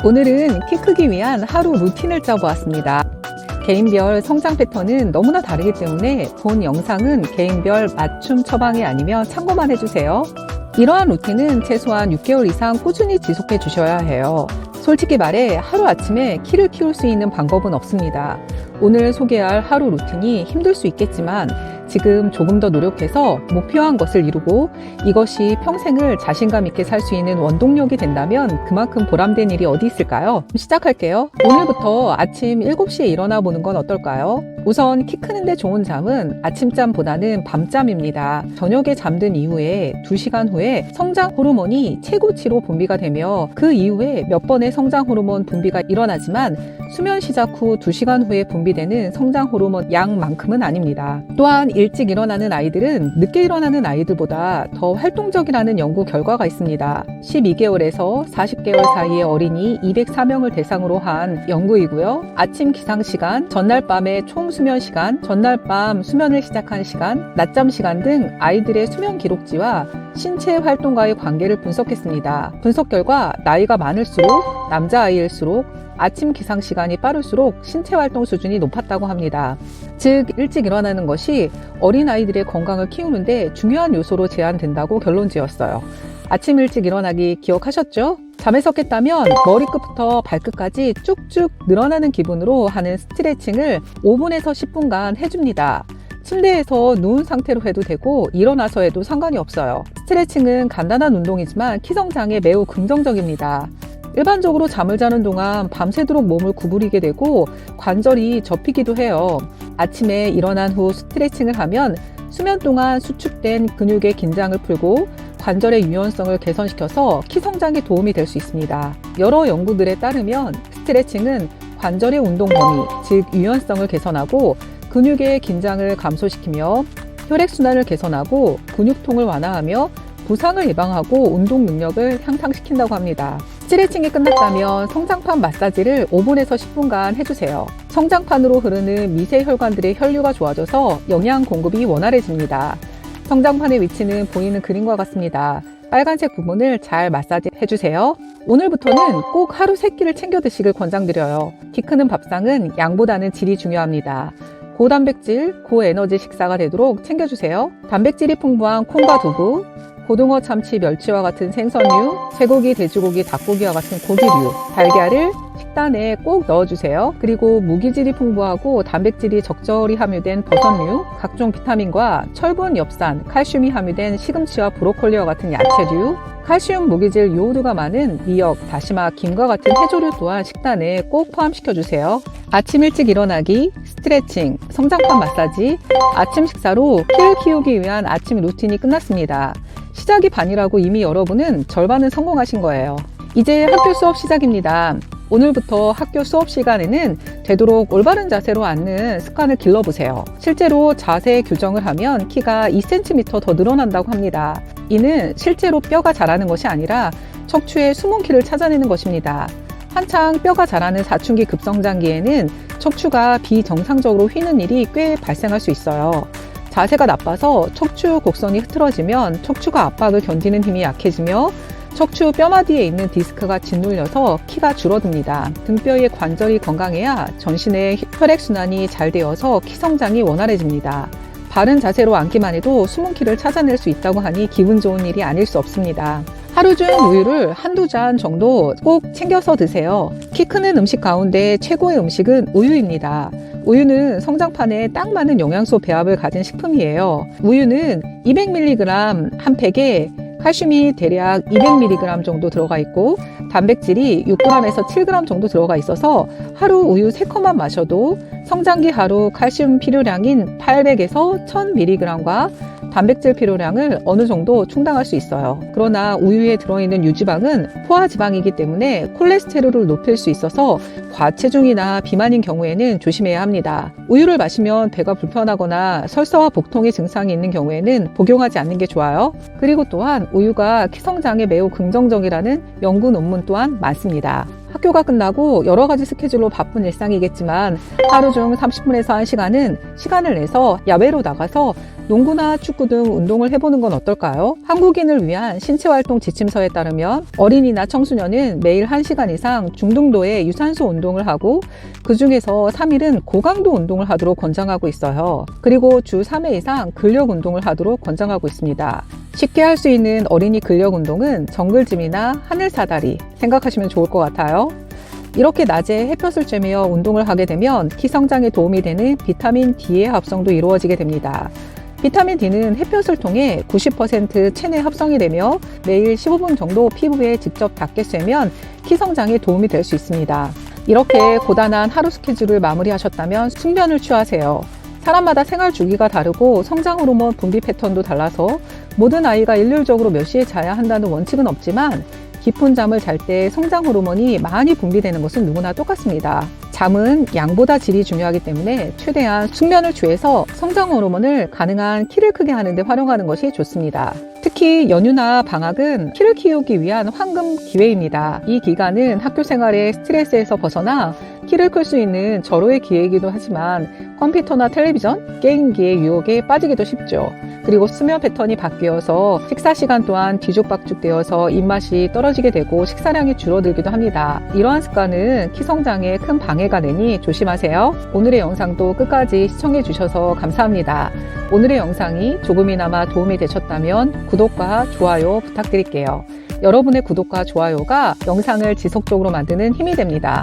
오늘은 키 크기 위한 하루 루틴을 짜보았습니다. 개인별 성장 패턴은 너무나 다르기 때문에 본 영상은 개인별 맞춤 처방이 아니면 참고만 해주세요. 이러한 루틴은 최소한 6개월 이상 꾸준히 지속해 주셔야 해요. 솔직히 말해 하루아침에 키를 키울 수 있는 방법은 없습니다. 오늘 소개할 하루 루틴이 힘들 수 있겠지만 지금 조금 더 노력해서 목표한 것을 이루고 이것이 평생을 자신감 있게 살 수 있는 원동력이 된다면 그만큼 보람된 일이 어디 있을까요? 시작할게요. 오늘부터 아침 7시에 일어나 보는 건 어떨까요? 우선 키 크는데 좋은 잠은 아침잠보다는 밤잠입니다. 저녁에 잠든 이후에 2시간 후에 성장 호르몬이 최고치로 분비가 되며 그 이후에 몇 번의 성장 호르몬 분비가 일어나지만 수면 시작 후 2시간 후에 분비되는 성장 호르몬 양만큼은 아닙니다. 또한 일찍 일어나는 아이들은 늦게 일어나는 아이들보다 더 활동적이라는 연구 결과가 있습니다. 12개월에서 40개월 사이의 어린이 204명을 대상으로 한 연구이고요. 아침 기상 시간, 전날 밤의 총 수면 시간, 전날 밤 수면을 시작한 시간, 낮잠 시간 등 아이들의 수면 기록지와 신체 활동과의 관계를 분석했습니다. 분석 결과 나이가 많을수록 남자아이일수록 아침 기상 시간이 빠를수록 신체 활동 수준이 높았다고 합니다. 즉 일찍 일어나는 것이 어린아이들의 건강을 키우는데 중요한 요소로 제한된다고 결론지었어요. 아침 일찍 일어나기 기억하셨죠? 잠에서 깼다면 머리끝부터 발끝까지 쭉쭉 늘어나는 기분으로 하는 스트레칭을 5분에서 10분간 해줍니다. 침대에서 누운 상태로 해도 되고 일어나서 해도 상관이 없어요. 스트레칭은 간단한 운동이지만 키 성장에 매우 긍정적입니다. 일반적으로 잠을 자는 동안 밤새도록 몸을 구부리게 되고 관절이 접히기도 해요. 아침에 일어난 후 스트레칭을 하면 수면 동안 수축된 근육의 긴장을 풀고 관절의 유연성을 개선시켜서 키 성장에 도움이 될 수 있습니다. 여러 연구들에 따르면 스트레칭은 관절의 운동 범위, 즉 유연성을 개선하고 근육의 긴장을 감소시키며 혈액순환을 개선하고 근육통을 완화하며 부상을 예방하고 운동 능력을 향상시킨다고 합니다. 스트레칭이 끝났다면 성장판 마사지를 5분에서 10분간 해주세요. 성장판으로 흐르는 미세 혈관들의 혈류가 좋아져서 영양 공급이 원활해집니다. 성장판의 위치는 보이는 그림과 같습니다. 빨간색 부분을 잘 마사지 해주세요. 오늘부터는 꼭 하루 3끼를 챙겨 드시길 권장드려요. 키 크는 밥상은 양보다는 질이 중요합니다. 고단백질, 고에너지 식사가 되도록 챙겨주세요. 단백질이 풍부한 콩과 두부, 고등어, 참치, 멸치와 같은 생선류, 쇠고기, 돼지고기, 닭고기와 같은 고기류, 달걀을 식단에 꼭 넣어주세요. 그리고 무기질이 풍부하고 단백질이 적절히 함유된 버섯류, 각종 비타민과 철분, 엽산, 칼슘이 함유된 시금치와 브로콜리와 같은 야채류, 칼슘, 무기질, 요오드가 많은 미역, 다시마, 김과 같은 해조류 또한 식단에 꼭 포함시켜주세요. 아침 일찍 일어나기, 스트레칭, 성장판 마사지, 아침 식사로 키를 키우기 위한 아침 루틴이 끝났습니다. 시작이 반이라고 이미 여러분은 절반은 성공하신 거예요. 이제 학교 수업 시작입니다. 오늘부터 학교 수업 시간에는 되도록 올바른 자세로 앉는 습관을 길러보세요. 실제로 자세 교정을 하면 키가 2cm 더 늘어난다고 합니다. 이는 실제로 뼈가 자라는 것이 아니라 척추의 숨은 키를 찾아내는 것입니다. 한창 뼈가 자라는 사춘기 급성장기에는 척추가 비정상적으로 휘는 일이 꽤 발생할 수 있어요. 자세가 나빠서 척추 곡선이 흐트러지면 척추가 압박을 견디는 힘이 약해지며 척추 뼈마디에 있는 디스크가 짓눌려서 키가 줄어듭니다. 등뼈의 관절이 건강해야 전신의 혈액순환이 잘 되어서 키 성장이 원활해집니다. 바른 자세로 앉기만 해도 숨은 키를 찾아낼 수 있다고 하니 기분 좋은 일이 아닐 수 없습니다. 하루 중 우유를 1~2잔 정도 꼭 챙겨서 드세요. 키 크는 음식 가운데 최고의 음식은 우유입니다. 우유는 성장판에 딱 맞는 영양소 배합을 가진 식품이에요. 우유는 200mg 한 팩에 칼슘이 대략 200mg 정도 들어가 있고 단백질이 6g에서 7g 정도 들어가 있어서 하루 우유 3컵만 마셔도 성장기 하루 칼슘 필요량인 800에서 1000mg과 단백질 필요량을 어느 정도 충당할 수 있어요. 그러나 우유에 들어있는 유지방은 포화지방이기 때문에 콜레스테롤을 높일 수 있어서 과체중이나 비만인 경우에는 조심해야 합니다. 우유를 마시면 배가 불편하거나 설사와 복통의 증상이 있는 경우에는 복용하지 않는 게 좋아요. 그리고 또한 우유가 키 성장에 매우 긍정적이라는 연구 논문 또한 많습니다. 학교가 끝나고 여러 가지 스케줄로 바쁜 일상이겠지만 하루 중 30분에서 1시간은 시간을 내서 야외로 나가서 농구나 축구 등 운동을 해보는 건 어떨까요? 한국인을 위한 신체활동 지침서에 따르면 어린이나 청소년은 매일 1시간 이상 중등도의 유산소 운동을 하고 그 중에서 3일은 고강도 운동을 하도록 권장하고 있어요. 그리고 주 3회 이상 근력 운동을 하도록 권장하고 있습니다. 쉽게 할 수 있는 어린이 근력 운동은 정글짐이나 하늘사다리 생각하시면 좋을 것 같아요. 이렇게 낮에 햇볕을 쬐며 운동을 하게 되면 키 성장에 도움이 되는 비타민 D의 합성도 이루어지게 됩니다. 비타민 D는 햇볕을 통해 90% 체내 합성이 되며 매일 15분 정도 피부에 직접 닿게 쐬면 키 성장에 도움이 될 수 있습니다. 이렇게 고단한 하루 스케줄을 마무리하셨다면 숙면을 취하세요. 사람마다 생활 주기가 다르고 성장 호르몬 분비 패턴도 달라서 모든 아이가 일률적으로 몇 시에 자야 한다는 원칙은 없지만 깊은 잠을 잘 때 성장 호르몬이 많이 분비되는 것은 누구나 똑같습니다. 잠은 양보다 질이 중요하기 때문에 최대한 숙면을 취해서 성장 호르몬을 가능한 키를 크게 하는 데 활용하는 것이 좋습니다. 특히 연휴나 방학은 키를 키우기 위한 황금 기회입니다. 이 기간은 학교 생활의 스트레스에서 벗어나 키를 클 수 있는 절호의 기회이기도 하지만 컴퓨터나 텔레비전, 게임기의 유혹에 빠지기도 쉽죠. 그리고 수면 패턴이 바뀌어서 식사 시간 또한 뒤죽박죽 되어서 입맛이 떨어지게 되고 식사량이 줄어들기도 합니다. 이러한 습관은 키 성장에 큰 방해가 되니 조심하세요. 오늘의 영상도 끝까지 시청해 주셔서 감사합니다. 오늘의 영상이 조금이나마 도움이 되셨다면 구독과 좋아요 부탁드릴게요. 여러분의 구독과 좋아요가 영상을 지속적으로 만드는 힘이 됩니다.